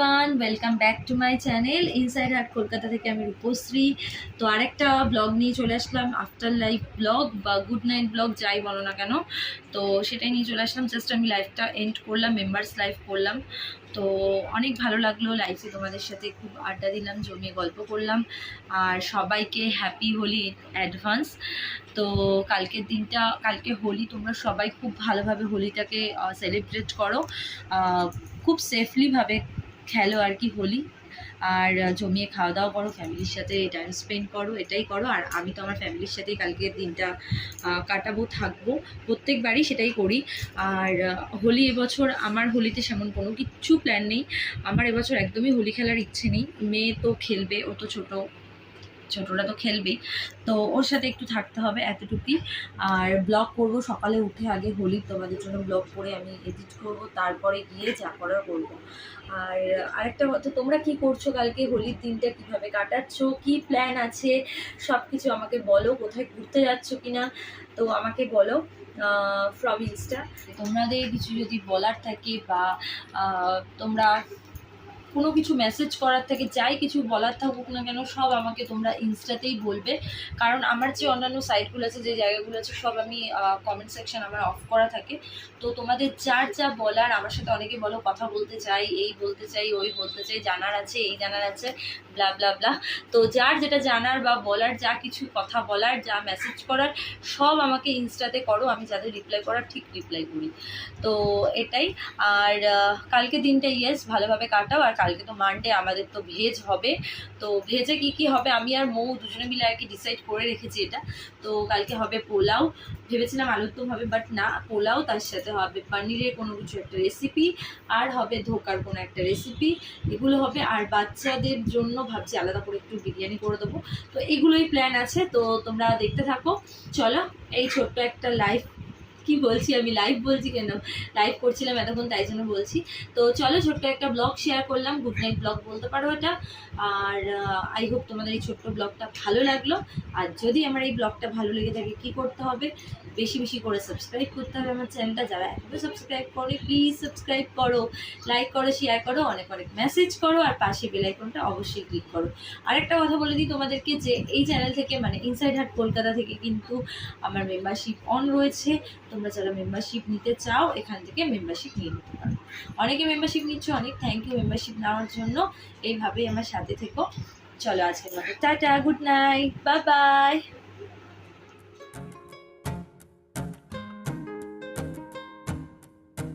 Everyone, welcome back to my channel inside heart Kolkata থেকে আমি রূপশ্রী। তো আরেকটা ব্লগ নিয়ে চলে আসলাম, আফটার লাইফ ব্লগ বা গুড নাইট ব্লগ যাই বলো না কেন। তো সেটাই নিয়ে চলে আসলাম। জাস্ট আমি লাইফটা এন্ড করলাম, মেম্বার্স লাইফ করলাম। তো অনেক ভালো লাগলো লাইফে তোমাদের সাথে খুব আড্ডা দিলাম, জমিয়ে গল্প করলাম। আর সবাইকে হ্যাপি হোলি অ্যাডভান্স। তো কালকের দিনটা, কালকে হোলি, তোমরা সবাই খুব ভালোভাবে হোলিটাকে সেলিব্রেট করো, খুব সেফলিভাবে খেলো আর কি হোলি। আর জমিয়ে খাওয়া দাওয়া করো, ফ্যামিলির সাথে টাইম স্পেন্ড করো, এটাই করো। আর আমি তো আমার ফ্যামিলির সাথেই কালকের দিনটা কাটাবো, থাকবো, প্রত্যেকবারই সেটাই করি। আর হোলি এবছর আমার হোলিতে সেমন কোনো কিচ্ছু প্ল্যান নেই। আমার এবছর একদমই হোলি খেলার ইচ্ছে নেই। মেয়ে তো খেলবে, ও তো ছোটরা তো খেলবেই, তো ওর সাথে একটু থাকতে হবে, এতটুকুই। আর ব্লগ করব সকালে উঠে, আগে হোলি তোমাদের জন্য ব্লগ করে আমি এডিট করব, তারপরে গিয়ে যা করার করবো। আর আরেকটা কথা, তোমরা কি করছো কালকে হোলির দিনটা, কিভাবে কাটাচ্ছ, কি প্ল্যান আছে, সব কিছু আমাকে বলো। কোথায় ঘুরতে যাচ্ছ কিনা তো আমাকে বলো ফ্রম ইনস্টা। তোমাদের কিছু যদি বলার থাকে বা তোমরা কোনো কিছু মেসেজ করার থেকে, যাই কিছু বলার থাকুক না কেন, সব আমাকে তোমরা ইনস্টাতেই বলবে। কারণ আমার যে অন্যান্য সাইটগুলো আছে, যে জায়গাগুলো আছে, সব আমি কমেন্ট সেকশন আমার অফ করা থাকে। তো তোমাদের যার যা বলার, আমার সাথে অনেকে বলো কথা বলতে চাই, এই বলতে চাই, ওই বলতে চাই, জানার আছে, এই জানার আছে, ব্লা ব্লা ব্লা। তো যার যেটা জানার বা বলার, যা কিছু কথা বলার, যা মেসেজ করার, সব আমাকে ইনস্টাতে করো। আমি যাদের রিপ্লাই করার ঠিক রিপ্লাই করি। তো এটাই। আর কালকে দিনটা ইয়েস ভালোভাবে কাটাও। আর কালকে তো মানডে, আমাদের তো ভেজ হবে। তো ভেজে কি হবে আমি আর মৌ দুজনে মিলে আর কি ডিসাইড করে রেখেছি এটা। তো কালকে হবে পোলাও, ভেবেছিলাম আলুর দম হবে, বাট না, পোলাও, তার সাথে হবে পনিরের কোনো কিছু একটা রেসিপি, আর হবে ধোকার কোনো একটা রেসিপি, এগুলো হবে। আর বাচ্চাদের জন্য ভাবছি আলাদা করে একটু বিরিয়ানি করে দেবো। তো এগুলোই প্ল্যান আছে, তো তোমরা দেখতে থাকো। চলো, এই ছোট্ট একটা লাইফ, কি বলছি আমি, লাইভ বলছি কেন, লাইভ করছিলাম এতক্ষণ, তাই জন্য বলছি। তো চলো, ছোট্ট একটা ব্লগ শেয়ার করলাম, গুড নাইট ব্লগ বলতে পারো এটা। আর আই হোপ তোমাদের এই ছোট্ট ব্লগটা ভালো লাগলো। আর যদি আমার এই ব্লগটা ভালো লেগে থাকে, কি করতে হবে, বেশি বেশি করে সাবস্ক্রাইব করতে হবে আমার চ্যানেলটা। যারা এখনও সাবস্ক্রাইব করো, প্লিজ সাবস্ক্রাইব করো, লাইক করো, শেয়ার করো, অনেক অনেক মেসেজ করো, আর পাশে বেল আইকনটা অবশ্যই ক্লিক করো। আরেকটা কথা বলে দিই তোমাদেরকে, যে এই চ্যানেল থেকে, মানে ইনসাইড হার্ট কলকাতা থেকে কিন্তু আমার মেম্বারশিপ অন রয়েছে। তোমরা যারা মেম্বারশিপ নিতে চাও, এখান থেকে মেম্বারশিপ নিয়ে নিতে পারো। অনেকে মেম্বারশিপ নিচ্ছ, অনেক থ্যাংক ইউ মেম্বারশিপ নেওয়ার জন্য। এইভাবেই আমার সাথে থেকো। চলো, আজকের মতো tata, good night, bye bye.